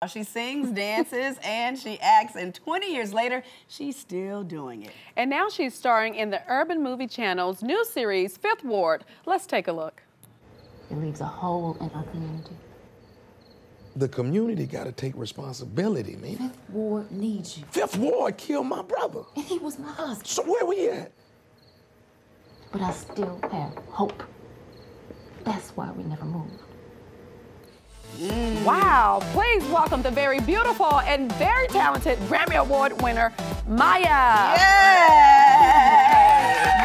She sings, dances, and she acts, and 20 years later, she's still doing it. And now she's starring in the Urban Movie Channel's new series, Fifth Ward. Let's take a look. It leaves a hole in our community. The community got to take responsibility, man. Fifth Ward needs you. Fifth Ward killed my brother. And he was my husband. So where we at? But I still have hope. That's why we never moved. Wow, please welcome the very beautiful and very talented Grammy Award winner, Maya.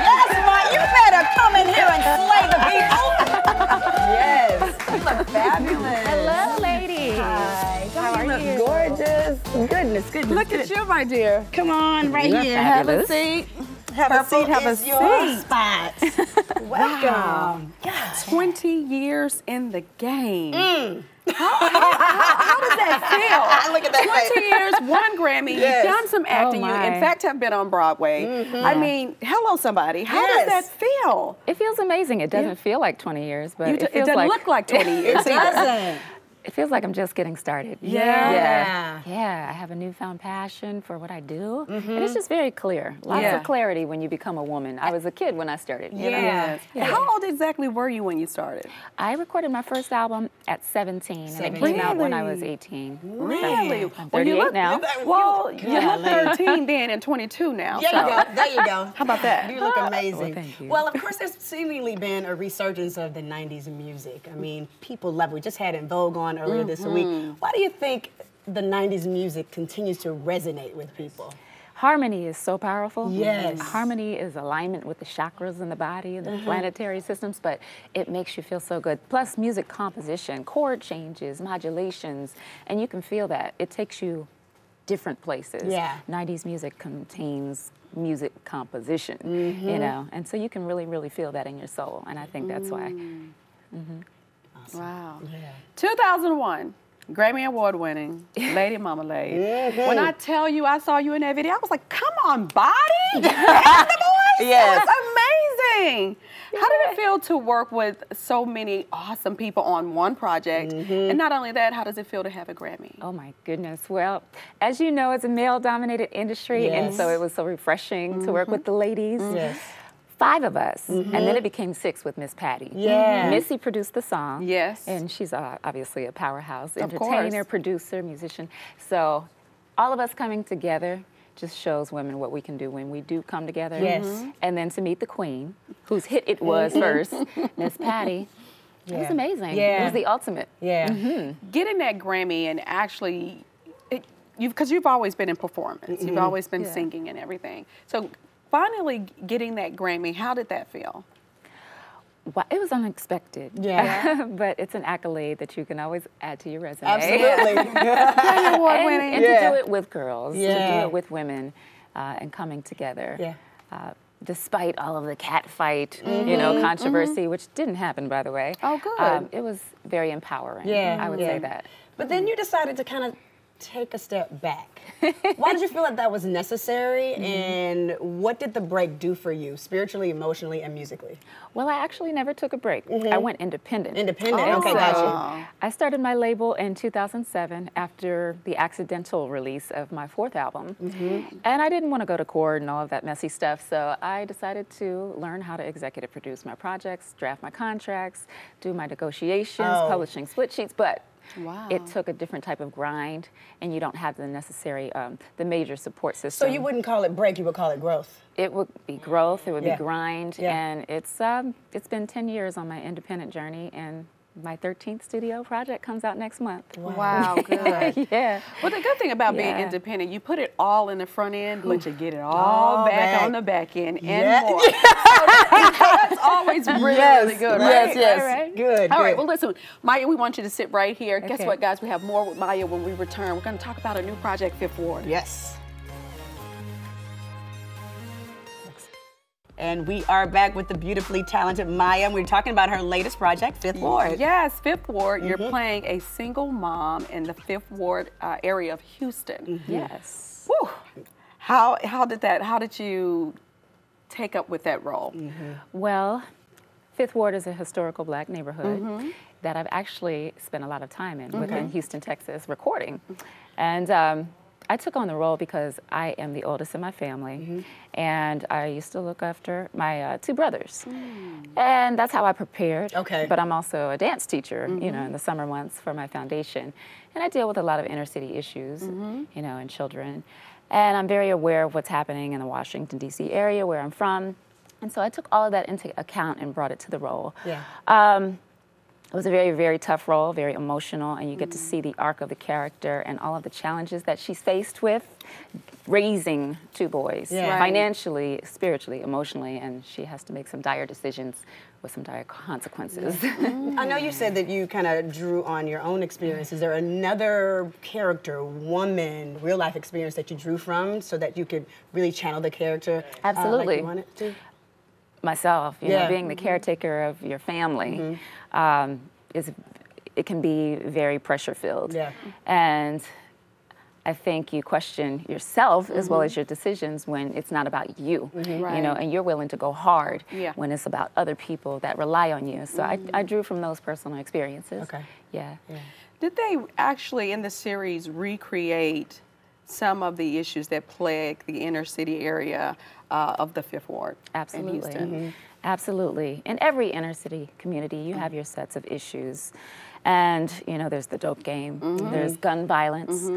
Yes, Maya, you better come in here and slay the people. Yes, you look fabulous. Hello, lady. Hi, How are you look you? gorgeous. Goodness. Look at you, my dear. Come on, right You're here. fabulous. Have a seat. Have a seat. Your spot. Welcome. Wow. 20 years in the game. How does that feel? Look at that 20 years, one Grammy, Yes. you've done some acting, Oh, you my. in fact have been on Broadway. I mean, hello somebody, how does that feel? It feels amazing. It doesn't feel like 20 years, but It it feels doesn't like look like 20 years. It doesn't. it feels like I'm just getting started. Yeah. Yeah, I have a newfound passion for what I do, and it's just very clear. Lots of clarity when you become a woman. I was a kid when I started. You know? Yes. How old exactly were you when you started? I recorded my first album at 17, and it came out when I was 18. Really? So, I'm 38 now. Well, you look 13 then and 22 now. There you go. There you go. How about that? You look amazing. Well, thank you. Well, of course, there's seemingly been a resurgence of the 90s music. I mean, people love it. We just had In Vogue on earlier this week. Why do you think the 90s music continues to resonate with people? Harmony is so powerful. Yes. Harmony is alignment with the chakras in the body and the planetary systems, but it makes you feel so good. Plus music composition, chord changes, modulations, and you can feel that. It takes you different places. Yeah. 90s music contains music composition, you know, and so you can really, really feel that in your soul, and I think that's why. Wow. Yeah. 2001. Grammy Award winning, Lady Marmalade. When I tell you I saw you in that video, I was like, come on, body! And the voice! Yes. That's amazing! How did it feel to work with so many awesome people on one project? And not only that, how does it feel to have a Grammy? Oh my goodness. Well, as you know, it's a male-dominated industry, and so it was so refreshing to work with the ladies. Yes. 5 of us, and then it became 6 with Miss Patty. Yeah. Missy produced the song. Yes. And she's obviously a powerhouse Of entertainer, course. producer, musician. So all of us coming together just shows women what we can do when we do come together. Yes. And then to meet the queen, whose hit it was first, Miss Patty. It was amazing. Yeah. It was the ultimate. Yeah. Getting that Grammy and actually, because you've always been in performance, you've always been singing and everything. So finally getting that Grammy, how did that feel? Well, it was unexpected. Yeah. But it's an accolade that you can always add to your resume. Absolutely. Grammy Award winning. And to do it with girls, to Yeah. do it with women, and coming together. Yeah. Despite all of the cat fight, you know, controversy, which didn't happen, by the way. Oh, good. It was very empowering. Yeah, I would say that. But then you decided to kind of take a step back. Why did you feel like that was necessary, and what did the break do for you, spiritually, emotionally, and musically? Well, I actually never took a break. I went independent. Independent, Oh. okay, got you. I started my label in 2007 after the accidental release of my 4th album. And I didn't want to go to court and all of that messy stuff, so I decided to learn how to executive produce my projects, draft my contracts, do my negotiations, publishing split sheets, but it took a different type of grind, and you don't have the necessary, the major support system. So you wouldn't call it break, you would call it growth. It would be growth, it would be grind, Yeah. and it's been 10 years on my independent journey, and my 13th studio project comes out next month. Wow, good. Yeah. Well, the good thing about being Yeah. independent, you put it all in the front end, but you get it all back on the back end and Yeah. more. So that's always really, really good, right? Yes, Right. good, All right, good. well, listen, Maya, we want you to sit right here. Guess Okay. what, guys? We have more with Maya when we return. We're going to talk about a new project, Fifth Ward. Yes. And we are back with the beautifully talented Maya, and we're talking about her latest project, Fifth Ward. Yes, Fifth Ward. You're playing a single mom in the Fifth Ward area of Houston. Yes. Whew. How did you take up with that role? Well, Fifth Ward is a historical Black neighborhood, that I've actually spent a lot of time in within Houston, Texas, recording. And I took on the role because I am the oldest in my family, and I used to look after my 2 brothers. And that's how I prepared. Okay. But I'm also a dance teacher, you know, in the summer months for my foundation. And I deal with a lot of inner city issues, you know, and children. And I'm very aware of what's happening in the Washington, D.C. area where I'm from. And so I took all of that into account and brought it to the role. Yeah. It was a very, very tough role, very emotional, and you get to see the arc of the character and all of the challenges that she's faced with raising 2 boys, financially, spiritually, emotionally, and she has to make some dire decisions with some dire consequences. I know you said that you kind of drew on your own experience. Is there another character, woman, real life experience that you drew from so that you could really channel the character Absolutely. like you wanted to? Myself, you know, being the caretaker of your family, it can be very pressure filled. Yeah. And I think you question yourself as well as your decisions when it's not about you, you know, and you're willing to go hard when it's about other people that rely on you. So I drew from those personal experiences. Okay. Yeah. Did they actually, in the series, recreate some of the issues that plague the inner city area of the 5th Ward in Houston? Absolutely. In every inner city community, you have your sets of issues. And, you know, there's the dope game, there's gun violence,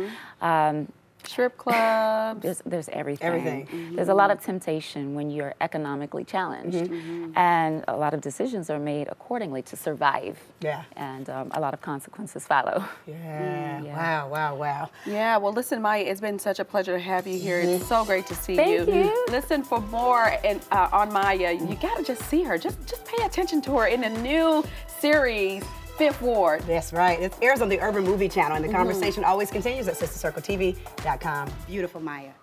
Strip clubs. there's everything. There's a lot of temptation when you're economically challenged. And a lot of decisions are made accordingly to survive. Yeah. And a lot of consequences follow. Yeah. Wow. Yeah, well, listen, Maya, it's been such a pleasure to have you here. It's so great to see Thank you. Listen, for more on Maya, you got to just see her. Just pay attention to her in the new series, 5th Ward. That's right. It airs on the Urban Movie Channel, and the conversation always continues at sistercircletv.com. Beautiful, Maya.